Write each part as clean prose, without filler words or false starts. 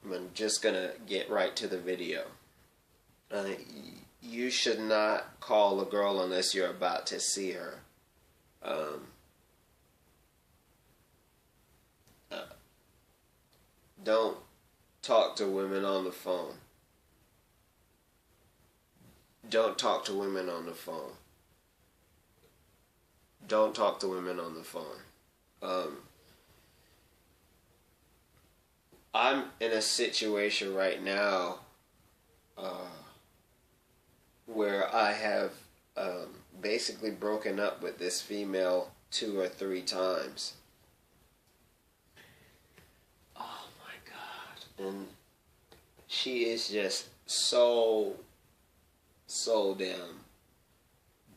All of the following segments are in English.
I'm just gonna get right to the video. Uh, you should not call a girl unless you're about to see her. Um, uh, don't talk to women on the phone. Don't talk to women on the phone. Don't talk to women on the phone. I'm in a situation right now where I have basically broken up with this female 2 or 3 times. Oh my God. And she is just so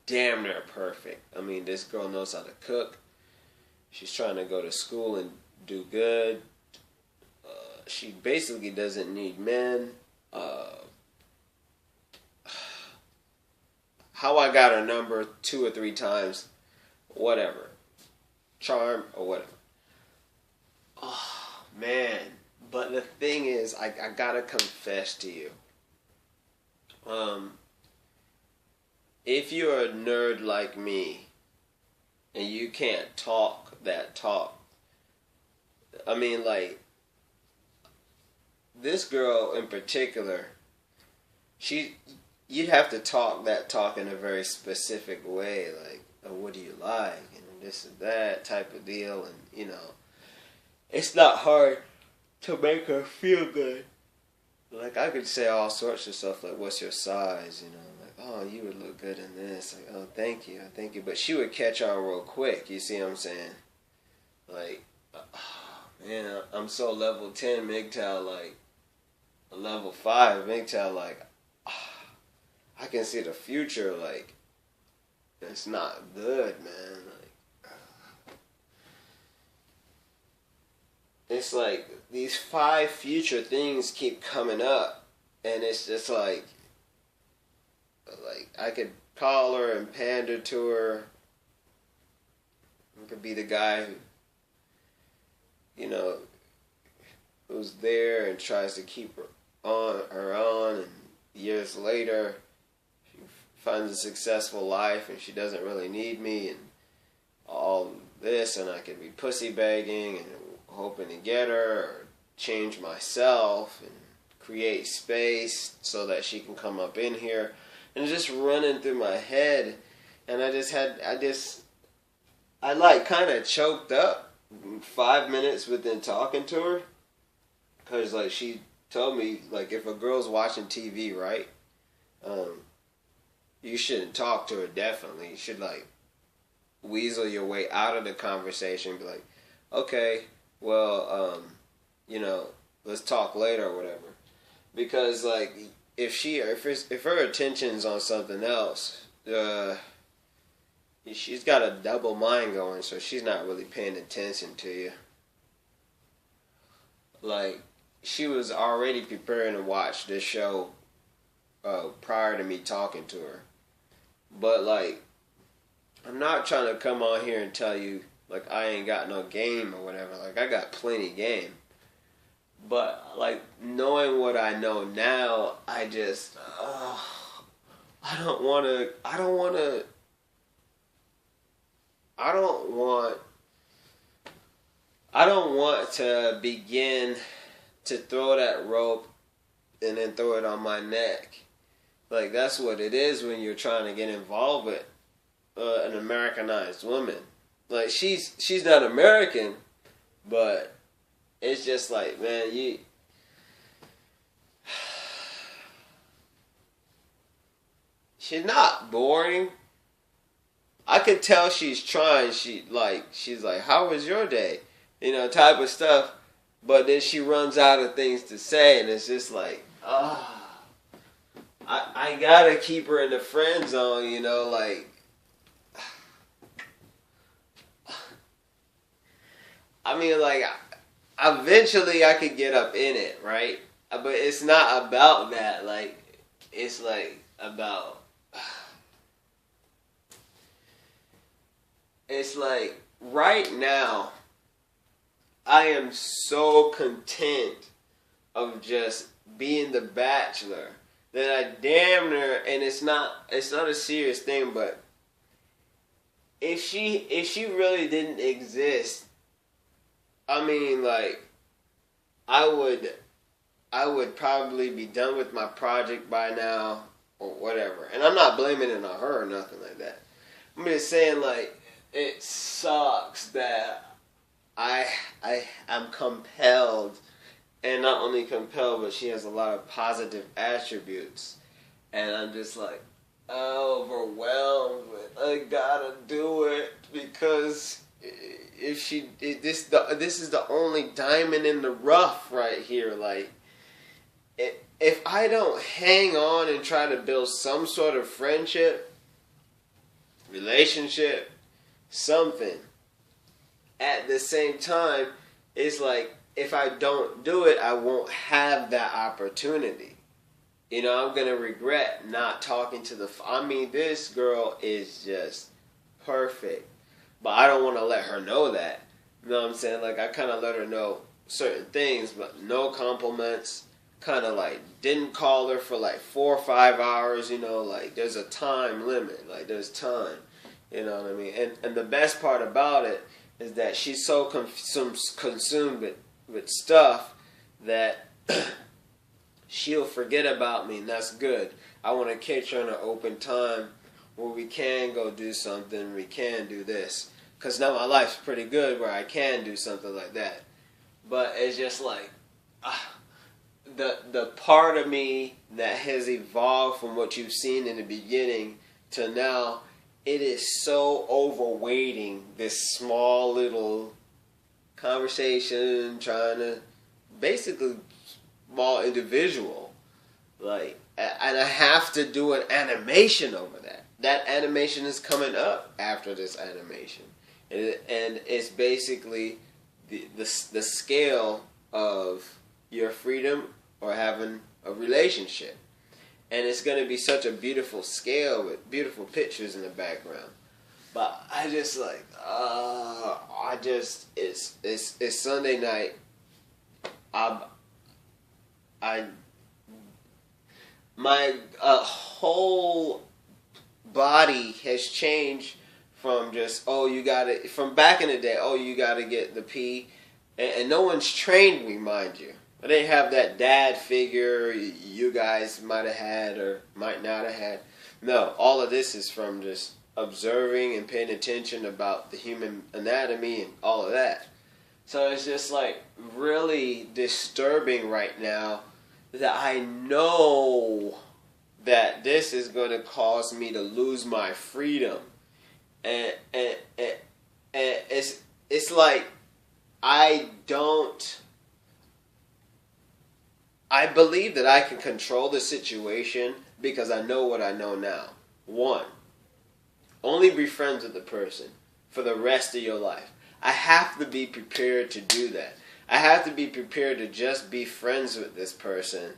damn near perfect. I mean, this girl knows how to cook. She's trying to go to school and do good. She basically doesn't need men. How I got her number 2 or 3 times, whatever. Charm or whatever. Oh, man. But the thing is, I gotta confess to you. If you're a nerd like me, and you can't talk that talk, I mean, like, this girl in particular, you'd have to talk that talk in a very specific way, like, oh, what do you like, and this and that type of deal, and, you know, it's not hard to make her feel good. Like, I could say all sorts of stuff, like, what's your size, you know, like, oh, you would look good in this, like, oh, thank you, but she would catch on real quick, you see what I'm saying? Like, oh, man, I'm so level 10 MGTOW, like, level 5 MGTOW, like, I can see the future, like, it's not good, man, like, it's like, these 5 future things keep coming up, and it's just like, I could call her and pander to her. I could be the guy who, you know, who's there and tries to keep her on, and years later, she finds a successful life, and she doesn't really need me, and all this, and I could be pussy begging, and hoping to get her, or change myself, and create space so that she can come up in here, and just running through my head, and I like kind of choked up 5 minutes within talking to her, because like she told me, like, if a girl's watching TV, right, you shouldn't talk to her, definitely. You should, like, weasel your way out of the conversation, be like, okay, well, you know, let's talk later or whatever. Because, like, if her attention's on something else, she's got a double mind going, so she's not really paying attention to you. Like, she was already preparing to watch this show prior to me talking to her. But, like, I'm not trying to come on here and tell you, like, I ain't got no game or whatever. Like, I got plenty game. But, like, knowing what I know now, I just, I don't want to begin to throw that rope and then throw it on my neck. Like, that's what it is when you're trying to get involved with an Americanized woman. Like, she's not American, but it's just like, man, she's not boring. I could tell she's trying. She's like, how was your day? You know, type of stuff. But then she runs out of things to say, and it's just like, I gotta keep her in the friend zone, you know, like, I mean, like, eventually I could get up in it, right? But it's not about that, like, it's like about, it's like, right now, I am so content of just being the bachelor that I damn near, and it's not a serious thing, but if she really didn't exist, I mean, like, I would probably be done with my project by now or whatever. And I'm not blaming it on her or nothing like that. I'm just saying, like, it sucks that I'm compelled, and not only compelled, but she has a lot of positive attributes, and I'm just like overwhelmed with, I gotta do it, because this is the only diamond in the rough right here. Like, if I don't hang on and try to build some sort of friendship, relationship, something, at the same time, it's like, if I don't do it, I won't have that opportunity. You know, I'm going to regret not talking to I mean, this girl is just perfect. But I don't want to let her know that. You know what I'm saying? Like, I kind of let her know certain things, but no compliments. Kind of like, didn't call her for like 4 or 5 hours, you know, like, there's a time limit. Like, there's time. You know what I mean? And the best part about it is that she's so consumed with stuff that she'll forget about me, and that's good. I want to catch her in an open time where we can go do something, we can do this. Because now my life's pretty good where I can do something like that. But it's just like, the part of me that has evolved from what you've seen in the beginning to now, it is so overweighting this small little conversation, trying to basically small individual, like, and I have to do an animation over that. That animation is coming up after this animation, and it's basically the scale of your freedom or having a relationship, and it's going to be such a beautiful scale with beautiful pictures in the background. But I just like, it's Sunday night. My whole body has changed from just, from back in the day, you gotta get the pee, and no one's trained me, mind you. I didn't have that dad figure you guys might have had or might not have had. No, all of this is from just observing and paying attention about the human anatomy and all of that. So it's just like really disturbing right now that I know that this is going to cause me to lose my freedom. And it's like I believe that I can control the situation because I know what I know now. 1, only be friends with the person for the rest of your life. I have to be prepared to do that. I have to be prepared to just be friends with this person,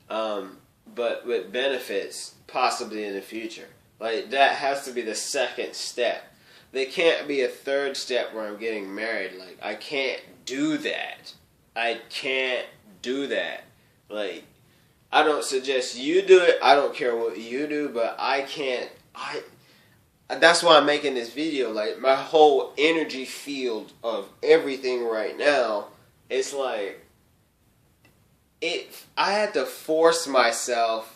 but with benefits possibly in the future. Like, that has to be the second step. There can't be a third step where I'm getting married. Like, I can't do that. I can't do that. Like, I don't suggest you do it. I don't care what you do, but I can't. That's why I'm making this video. Like, my whole energy field of everything right now, it's like, I had to force myself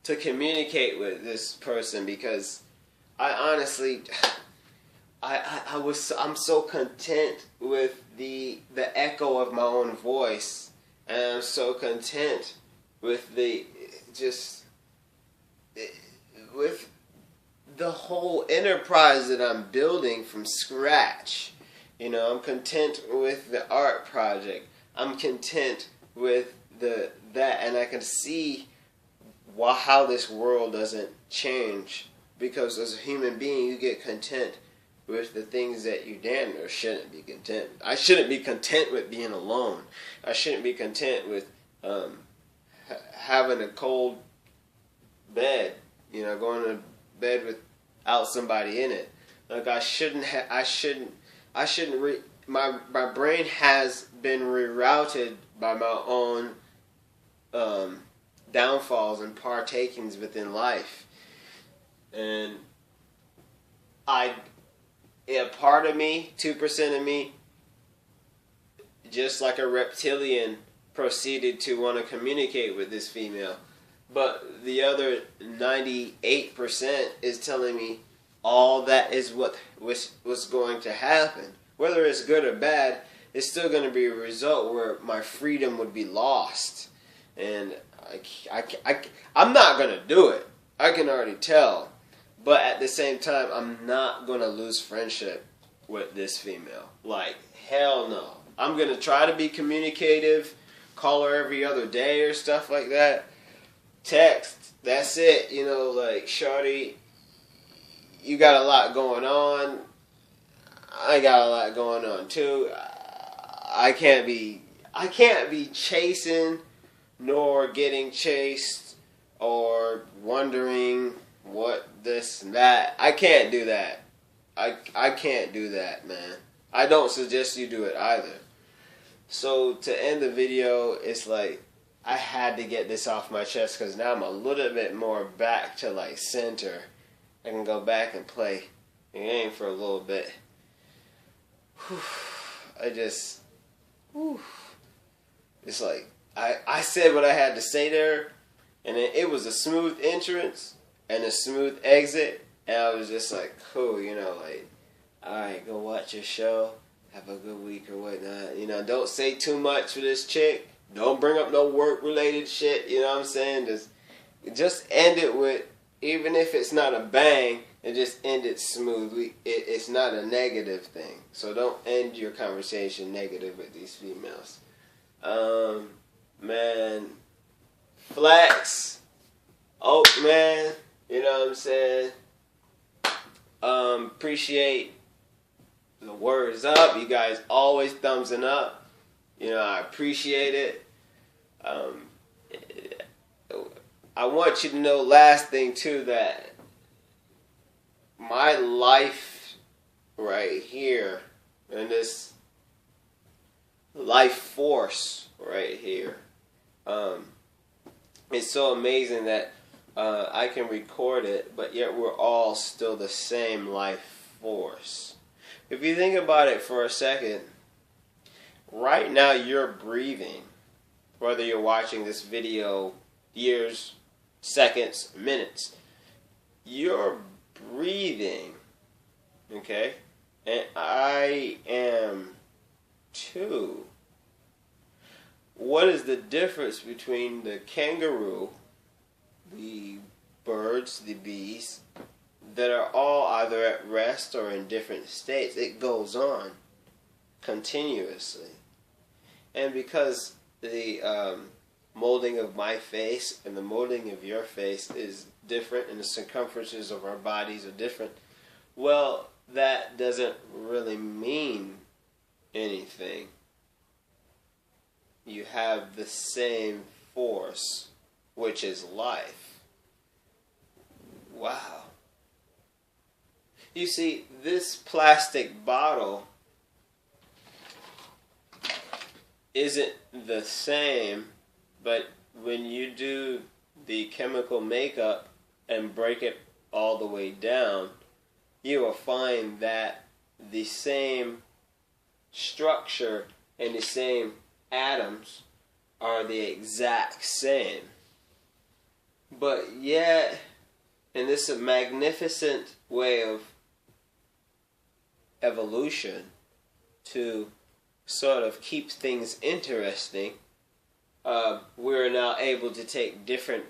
to communicate with this person because I honestly, I'm so content with the echo of my own voice, and I'm so content with with the whole enterprise that I'm building from scratch. You know, I'm content with the art project. I'm content with that, and I can see how this world doesn't change, because as a human being, you get content with the things that you damn near shouldn't be content. I shouldn't be content with being alone. I shouldn't be content with having a cold bed. You know, going to bed without somebody in it. Like, my brain has been rerouted by my own downfalls and partakings within life. And a part of me, 2% of me, just like a reptilian, proceeded to want to communicate with this female. But the other 98% is telling me all that is what's going to happen. Whether it's good or bad, it's still going to be a result where my freedom would be lost. And I'm not going to do it. I can already tell. But at the same time, I'm not going to lose friendship with this female. Like, hell no. I'm going to try to be communicative, call her every other day or stuff like that. Text, that's it. You know, like, shawty, you got a lot going on. I got a lot going on too. I can't be chasing nor getting chased or wondering what this and that. I can't do that. I can't do that, man. I don't suggest you do it either. So to end the video, it's like I had to get this off my chest because now I'm a little bit more back to like center. I can go back and play the game for a little bit. Whew. It's like I said what I had to say there, and it was a smooth entrance and a smooth exit, and I was just like, cool, you know, like, alright, go watch your show, have a good week or whatnot, you know, don't say too much for this chick, don't bring up no work related shit, you know what I'm saying, just end it with, even if it's not a bang, and just end it smoothly. It's not a negative thing, so don't end your conversation negative with these females. Man, Flex, Oak, man, you know what I'm saying? Appreciate the words up. You guys always thumbsing up. You know, I appreciate it. I want you to know, last thing too, that my life right here, and this life force right here, it's so amazing that I can record it, but yet we're all still the same life force. If you think about it for a second, right now you're breathing, whether you're watching this video years, seconds, minutes, you're breathing, okay? And I am too. What is the difference between the kangaroo, the birds, the bees, that are all either at rest or in different states? It goes on continuously. And because the molding of my face and the molding of your face is different, and the circumferences of our bodies are different, well, that doesn't really mean anything. You have the same force, which is life. Wow. You see, this plastic bottle isn't the same, but when you do the chemical makeup and break it all the way down, you will find that the same structure and the same atoms are the exact same. But yet, in this magnificent way of evolution to sort of keep things interesting, we're now able to take different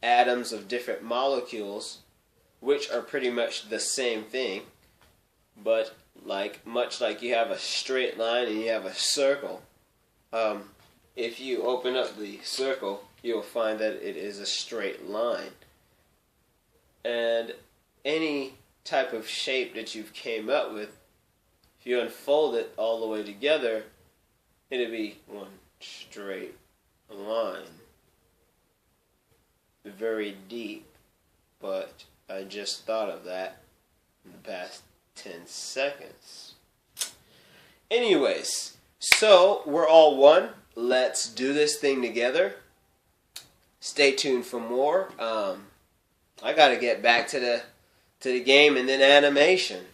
atoms of different molecules, which are pretty much the same thing, but much like you have a straight line and you have a circle, if you open up the circle, you'll find that it is a straight line. And any type of shape that you've came up with, if you unfold it all the way together, it'll be one straight line. Very deep, but I just thought of that in the past 10 seconds. Anyways, so we're all one. Let's do this thing together. Stay tuned for more. I got to get back to the game and then animation.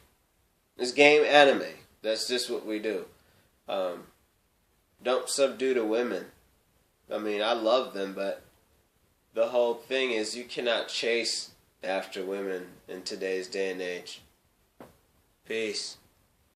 This game anime. That's just what we do. Don't subdue the women. I mean, I love them, but the whole thing is you cannot chase after women in today's day and age. Peace.